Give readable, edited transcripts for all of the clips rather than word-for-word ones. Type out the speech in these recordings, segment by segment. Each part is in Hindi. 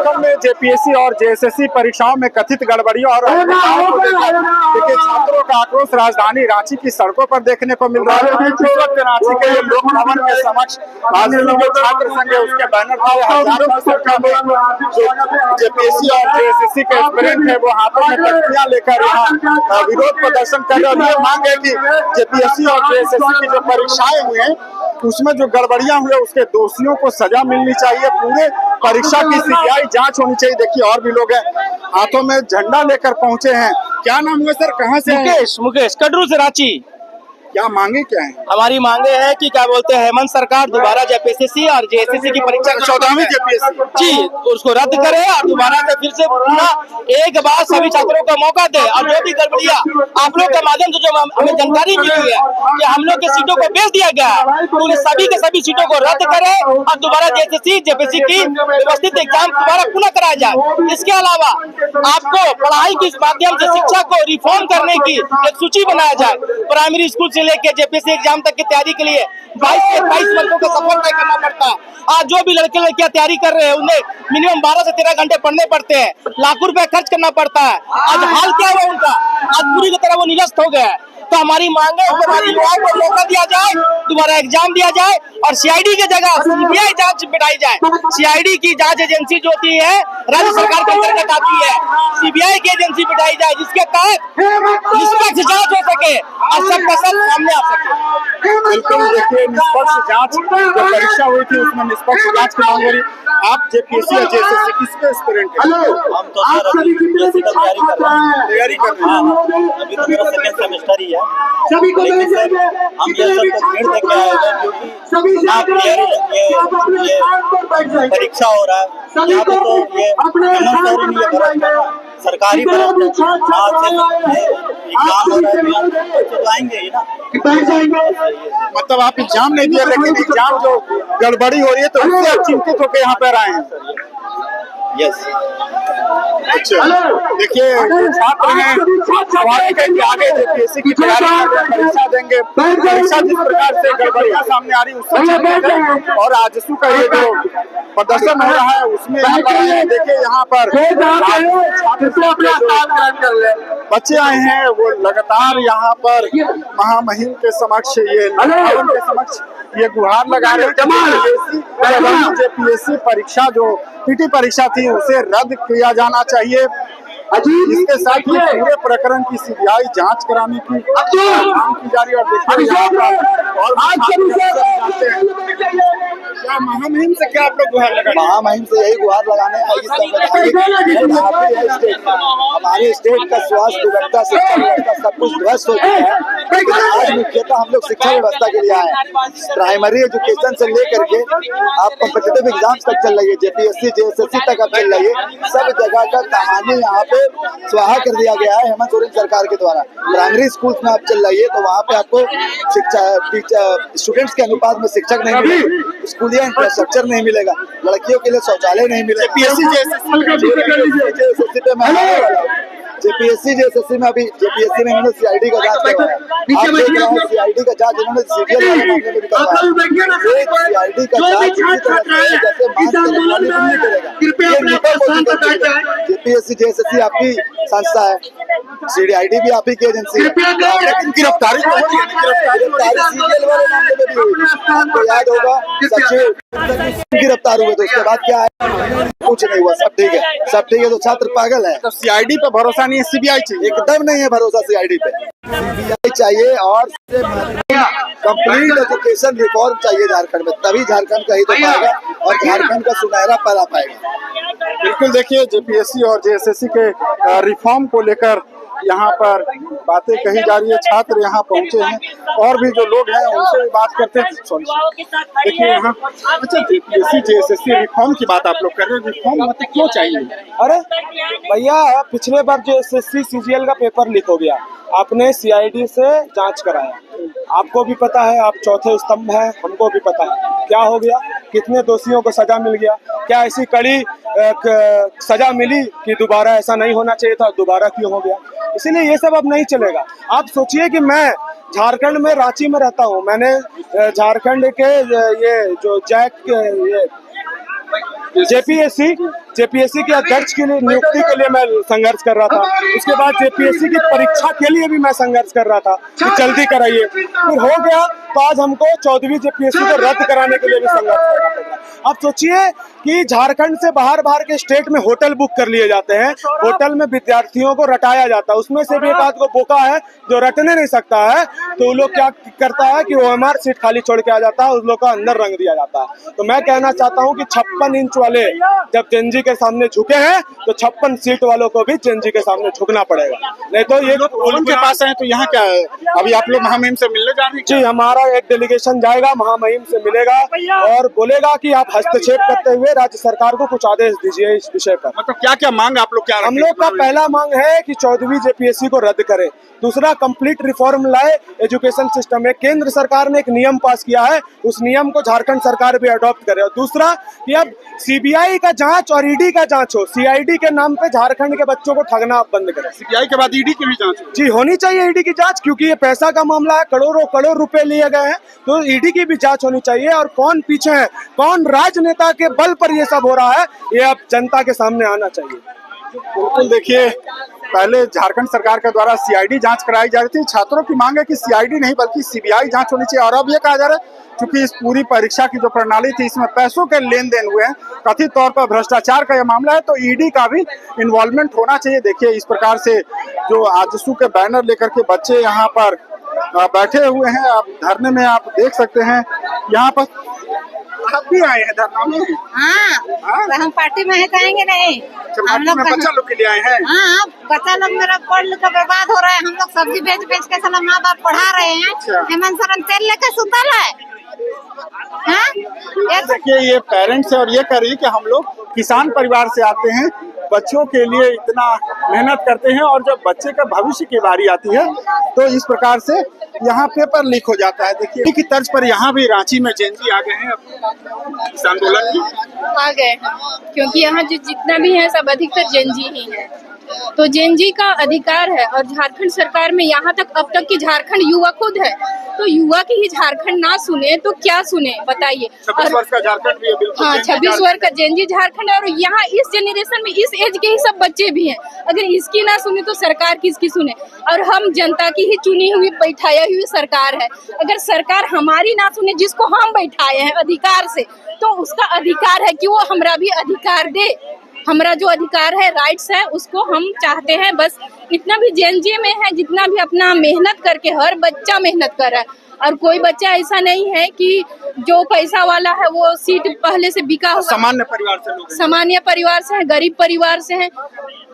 झारखंड में जेपीएससी और जेएसएससी परीक्षाओं में कथित गड़बड़ियों और अनियमितताओं को लेकर देखिए छात्रों का आक्रोश राजधानी रांची की सड़कों पर देखने को मिल रहा है। इस वक्त रांची के लोक भवन के समक्ष राजधानी के छात्र संघ है उसके बैनर पर हजारों की संख्या में जो जेपीएससी और जेएसएससी के एस्पिरेंट है वो हाथों में तख्तियां लेकर यहाँ विरोध प्रदर्शन कर रहे हैं। और ये मांग है कि जेपीएससी और जेएसएससी की जो परीक्षाएं हुई हैं उसमें जो गड़बड़ियां हुई है उसके दोषियों को सजा मिलनी चाहिए। पूरे परीक्षा की सीबीआई जांच होनी चाहिए। देखिए और भी लोग हैं हाथों में झंडा लेकर पहुंचे हैं। क्या नाम हुआ सर, कहाँ से? मुकेश कटरू से रांची। क्या मांगे क्या है? हमारी मांगे है कि क्या बोलते हैं हेमंत सरकार दोबारा जेपीएससी और जेएसएससी की परीक्षा 14वीं जेपीएससी जी उसको रद्द करे और दोबारा से फिर से पुनः एक बार सभी छात्रों को मौका दे। और जो भी गड़बड़ियां आप लोग के माध्यम से जो हमें जानकारी मिली है कि हम लोग के सीटों को बेच दिया गया है तो उन सभी के सभी सीटों को रद्द करे और दोबारा जेएसएससी जेपीएससी की व्यवस्थित एग्जाम दोबारा पुनः कराया जाए। इसके अलावा आपको पढ़ाई के माध्यम से शिक्षा को रिफॉर्म करने की एक सूची बनाया जाए। प्राइमरी स्कूल से लेकर जेपीएससी एग्जाम तक की तैयारी के लिए 22 से 23 वर्षों का सफर तय करना पड़ता है। आज जो भी लड़के लड़कियां तैयारी कर रहे हैं उन्हें मिनिमम 12 से 13 घंटे पढ़ने पड़ते हैं, लाखों रुपए खर्च करना पड़ता है। आज हाल क्या हुआ उनका, आज पूरी तरह वो निरस्त हो गया है। तो हमारी मांग है हमारी युवाओं को मौका दिया जाए, दोबारा एग्जाम दिया जाए और सीआईडी की जगह सीबीआई जांच बिठाई जाए। सीआईडी की जांच एजेंसी जो होती है राज्य सरकार के अंतर्गत आती है, सीबीआई की एजेंसी बिठाई जाए जिसके तहत निष्पक्ष जांच हो सके और सबका सब सामने आ सके। बिल्कुल देखिए निष्पक्ष जांच जो परीक्षा हुई थी उसमें निष्पक्ष जांच की मांग हो रही। आप जेपीएससी या जेएसएससी किसके एस्पिरेंट हैं? हम तो सर अभी जेपीएससी का तैयारी कर रहे हैं। तैयारी कर रहे हैं? अभी तो मेरा सेकंड सेमेस्टर ही है। लेकिन सर हम ये सब तो भीड़ देख के आए हैं क्योंकि ना क्लियर ये परीक्षा हो रहा है यहाँ पे तो ये हेमंत सर ने ये सरकारी एग्जाम हो रहा है तो आएंगे ही ना। मतलब आप एग्जाम नहीं दिए लेकिन एग्जाम जो गड़बड़ी हो रही है तो उससे आप चिंतित होकर यहाँ पर आए हैं? यस। अच्छा देखिए छात्र हैं स्वाभाविक है कि आगे जेपीएससी की तैयारी कर रहे हैं, परीक्षा देंगे। परीक्षा जिस प्रकार से गड़बड़ियां सामने आ रही है उससे और आजसू का ये जो प्रदर्शन हो रहा है उसमें यहाँ पर देखिए यहाँ पर बच्चे आए हैं वो लगातार यहाँ पर महामहिम के समक्ष ये भवन के समक्ष ये गुहार लगा रहे हैं। जेपीएससी परीक्षा जो पीटी परीक्षा थी उसे रद्द किया जाना चाहिए। इसके साथ ही पूरे प्रकरण की सीबीआई जांच कराने की मांग की जा रही है। और क्या महामहिम से क्या आप लोग गुहार लगा? महामहिम से यही गुहार लगाने हमारे स्टेट का स्वास्थ्य व्यवस्था शिक्षा व्यवस्था सब कुछ ध्वस्त हो गया है। आज मुख्यतः हम लोग शिक्षा व्यवस्था के लिए आए हैं। प्राइमरी एजुकेशन से लेकर के आप कॉम्पिटिटिव एग्जाम्स तक चल रही है, जेपीएससी जेएसएससी तक आप चल रही है। सब जगह का कहानी यहाँ पे स्वाहा कर दिया गया है हेमंत सोरेन सरकार के द्वारा। प्राइमरी स्कूल में आप चल रही है तो वहाँ पे आपको शिक्षा स्टूडेंट्स के अनुपात में शिक्षक नहीं मिलेगा, स्कूलिया इंफ्रास्ट्रक्चर नहीं मिलेगा, लड़कियों के लिए शौचालय नहीं मिलेगा। जेपीएससी जेएसएससी में अभी जेपीएससी में इन्होंने सीआईडी का जांच करवाया। आप देख रहे हैं सीआईडी का जांच इन्होंने सीरियल वाले मामले में भी करवाया। सीआईडी का जांच इसी तरह से जैसे जेपीएससी जेएसएससी आपकी संस्था है, सीआईडी भी आप ही की एजेंसी है, लेकिन गिरफ्तारी सीरियल वाले मामले में भी हुई। आपको याद होगा सचिव गिरफ्तार हुए तो उसके बाद क्या है, कुछ नहीं हुआ, सब ठीक है, सब ठीक है। तो छात्र पागल है। तो सीआईडी पे भरोसा नहीं है, सीबीआई चाहिए? एकदम नहीं है भरोसा सीआईडी पे। सीबीआई चाहिए और कंप्लीट एजुकेशन रिफॉर्म चाहिए झारखंड में, तभी झारखंड का ही तो पाएगा और झारखंड का सुनहरा पल आ पाएगा। बिल्कुल देखिए जेपीएससी और जेएसएससी के रिफॉर्म को लेकर यहाँ पर बातें कही जा रही है। छात्र यहाँ पहुँचे हैं और भी जो लोग हैं उनसे भी बात करते हैं। देखिए यहाँ अच्छा जेपीएससी जेएसएससी रिफॉर्म की बात आप लोग कर रहे हैं, रिफॉर्म मतलब क्यों चाहिए? अरे भैया पिछले बार जो एसएससी सीजीएल का पेपर लीक हो गया, आपने सीआईडी से जांच कराया, आपको भी पता है, आप चौथे स्तंभ हैं, हमको भी पता है क्या हो गया, कितने दोषियों को सजा मिल गया, क्या ऐसी कड़ी सजा मिली कि दोबारा ऐसा नहीं होना चाहिए था, दोबारा क्यों हो गया। इसीलिए ये सब अब नहीं चलेगा। आप सोचिए कि मैं झारखंड में रांची में रहता हूँ, मैंने झारखंड के ये जो जैक ये जेपीएससी के अध्यक्ष की नियुक्ति के लिए मैं संघर्ष कर रहा था। उसके बाद जेपीएससी की परीक्षा के लिए भी मैं संघर्ष कर रहा था कि जल्दी कराइए, फिर हो गया तो आज हमको 14वीं जेपीएससी को रद्द कराने के लिए भी संघर्ष करना पड़ रहा है। अब सोचिए कि झारखंड से बाहर के स्टेट में होटल बुक कर लिए जाते हैं, होटल में विद्यार्थियों को रटाया जाता है, उसमें से भी एक आध को बोका है जो रटने नहीं सकता है, तो वो लोग क्या करता है कि ओएमआर सीट खाली छोड़ के आ जाता है, उस लोग का अंदर रंग दिया जाता है। तो मैं कहना चाहता हूं कि 56 इंच वाले जब जेनजी के सामने झुके हैं तो 56 सीट वालों को भी जेनजी के सामने झुकना पड़ेगा, नहीं तो ये उनके पास है। तो यहाँ क्या है, अभी आप लोग महामहिम से मिलने जा रहे हैं? जी, हमारा एक डेलीगेशन जाएगा, महामहिम से मिलेगा और बोलेगा कि आप हस्तक्षेप करते हुए राज्य सरकार को कुछ आदेश दीजिए इस विषय पर। मतलब क्या क्या मांग आप लोग क्या? हम लोग का पहला मांग है कि 14वीं जेपीएससी को रद्द करें। दूसरा, कंप्लीट रिफॉर्म लाए एजुकेशन सिस्टम में। केंद्र सरकार ने एक नियम पास किया है, उस नियम को झारखंड सरकार भी अडॉप्ट करे। और दूसरा कि अब सीबीआई का जांच और ईडी का जांच हो, सीआईडी के नाम पे झारखंड के बच्चों को ठगना आप बंद करें। सीबीआई के बाद ईडी की भी जांच हो? जी, होनी चाहिए ईडी की जांच, क्योंकि ये पैसा का मामला है, करोड़ों रुपए लिए गए हैं, तो ईडी की भी जांच होनी चाहिए। और कौन पीछे है, कौन राजनेता के बल पर ये सब हो रहा है, ये अब जनता के सामने आना चाहिए। बिल्कुल, देखिए पहले झारखंड सरकार के द्वारा सीआईडी जांच कराई जा रही थी। छात्रों की मांग है कि सीआईडी नहीं बल्कि सीबीआई जांच होनी चाहिए। और अब ये कहा जा रहा है क्योंकि इस पूरी परीक्षा की जो प्रणाली थी इसमें पैसों के लेन देन हुए हैं, कथित तौर पर भ्रष्टाचार का यह मामला है, तो ईडी का भी इन्वॉल्वमेंट होना चाहिए। देखिए इस प्रकार से जो आजसू के बैनर लेकर के बच्चे यहाँ पर बैठे हुए हैं, आप धरने में आप देख सकते हैं। यहाँ पर आप भी आए हैं धरना में? हाँ, हम पार्टी में है, कहेंगे नहीं। हम लोग बच्चा लोग के लिए आए हैं? हाँ, बच्चा लोग मेरा पढ़ लिख कर बर्बाद हो रहा है। हम लोग सब्जी बेच के साला माँ बाप पढ़ा रहे हैं। हेमंत सोरेन तेल लेकर सुतल है। देखिए ये पेरेंट्स है और ये कह रही है कि हम लोग किसान परिवार से आते हैं, बच्चों के लिए इतना मेहनत करते हैं और जब बच्चे का भविष्य की बारी आती है तो इस प्रकार से यहाँ पेपर लीक हो जाता है। देखिए की तर्ज पर यहाँ भी रांची में जेनजी आ गए हैं इस आंदोलन की। आ गए हैं क्योंकि यहाँ जो जितना भी है सब अधिकतर जेनजी ही है, तो जेनजी का अधिकार है। और झारखंड सरकार में यहाँ तक अब तक की झारखंड युवा खुद है, तो युवा की ही झारखंड ना सुने तो क्या सुने बताइए। 26 वर्ष का झारखंड भी है। बिल्कुल हाँ, 26 वर्ष का जेनजी झारखंड है। और यहाँ इस जनरेशन में इस एज के ही सब बच्चे भी हैं। अगर इसकी ना सुने तो सरकार किसकी सुने। और हम जनता की ही चुनी हुई बैठाई हुई सरकार है। अगर सरकार हमारी ना सुने, जिसको हम बैठाए हैं अधिकार से, तो उसका अधिकार है कि वो हमरा भी अधिकार दे। हमारा जो अधिकार है, राइट्स है, उसको हम चाहते हैं। बस इतना भी जेनजी में है, जितना भी अपना मेहनत करके हर बच्चा मेहनत कर रहा है। और कोई बच्चा ऐसा नहीं है कि जो पैसा वाला है वो सीट पहले से बिका हुआ। सामान्य परिवार से लोग, सामान्य परिवार से है, गरीब परिवार से है।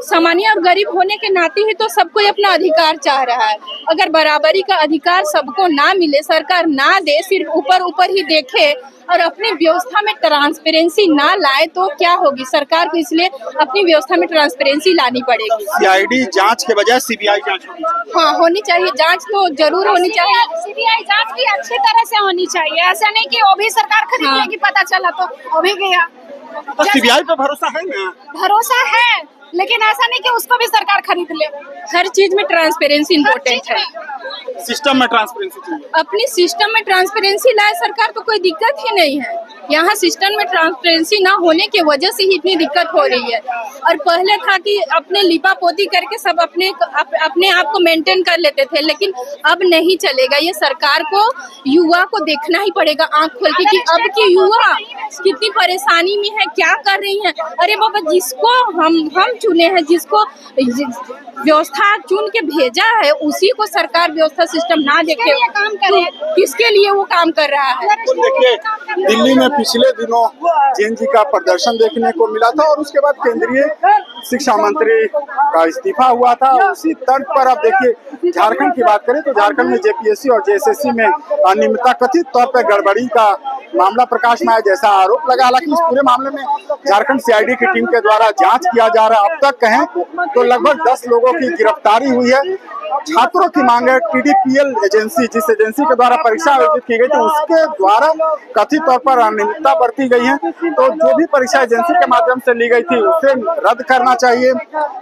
सामान्य और गरीब होने के नाते ही तो सबको अपना अधिकार चाह रहा है। अगर बराबरी का अधिकार सबको ना मिले, सरकार ना दे, सिर्फ ऊपर ही देखे और अपनी व्यवस्था में ट्रांसपेरेंसी ना लाए तो क्या होगी। सरकार को इसलिए अपनी व्यवस्था में ट्रांसपेरेंसी लानी पड़ेगी। सीआईडी जांच के बजाय सीबीआई जांच होनी चाहिए। हाँ, होनी चाहिए, जांच तो जरूर होनी चाहिए। सीबीआई जांच भी अच्छी तरह से होनी चाहिए। ऐसा नहीं कि वो भी सरकार खरीद लेगी, पता चला तो वो भी गया। सीबीआई पे भरोसा है ना? भरोसा है, लेकिन ऐसा नहीं कि उसको भी सरकार खरीद ले। हर चीज में ट्रांसपेरेंसी इम्पोर्टेंट है। सिस्टम में ट्रांसपेरेंसी चाहिए। अपनी सिस्टम में ट्रांसपेरेंसी लाए सरकार, तो कोई दिक्कत ही नहीं है। यहाँ सिस्टम में ट्रांसपेरेंसी ना होने की वजह से ही इतनी दिक्कत हो रही है। और पहले था कि अपने लिपा पोती करके सब अपने आप को मेंटेन कर लेते थे, लेकिन अब नहीं चलेगा। ये सरकार को, युवा को देखना ही पड़ेगा आंख खोल के कि अब की युवा कितनी परेशानी में है, क्या कर रही है। अरे बाबा, जिसको हम चुने हैं, जिसको व्यवस्था चुन के भेजा है, उसी को सरकार व्यवस्था सिस्टम ना देखे काम करे, किसके लिए वो काम कर रहा है। देखिए दिल्ली में पिछले दिनों जेनजी का प्रदर्शन देखने को मिला था और उसके बाद केंद्रीय शिक्षा मंत्री का इस्तीफा हुआ था। उसी तर्क पर अब देखिए झारखंड की बात करें तो झारखंड में जेपीएससी और जेएसएससी में अनियमितता, कथित तौर पर गड़बड़ी का मामला प्रकाश में आया जैसा आरोप लगा। हालांकि इस पूरे मामले में झारखंड सीआईडी की टीम के द्वारा जांच किया जा रहा है। अब तक कहें तो लगभग 10 लोगों की गिरफ्तारी हुई है। छात्रों की मांग है TDPL एजेंसी, जिस एजेंसी के द्वारा परीक्षा आयोजित की गई थी उसके द्वारा कथित तौर पर अनियमितता बरती गई है। तो जो भी परीक्षा एजेंसी के माध्यम से ली गई थी उसे रद्द करना चाहिए।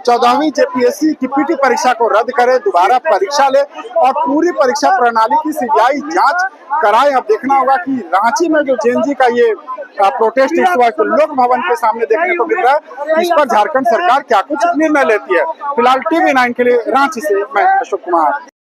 14वीं JPSC की PT परीक्षा को रद्द करे, दोबारा परीक्षा ले और पूरी परीक्षा प्रणाली की CBI जांच कराए। अब देखना होगा कि रांची में जो JNG का ये प्रोटेस्ट इस वक्त लोक भवन के सामने देखने को मिल रहा है, इस पर झारखंड सरकार क्या कुछ निर्णय लेती है। फिलहाल TV9 के लिए रांची से मैं अशोक कुमार।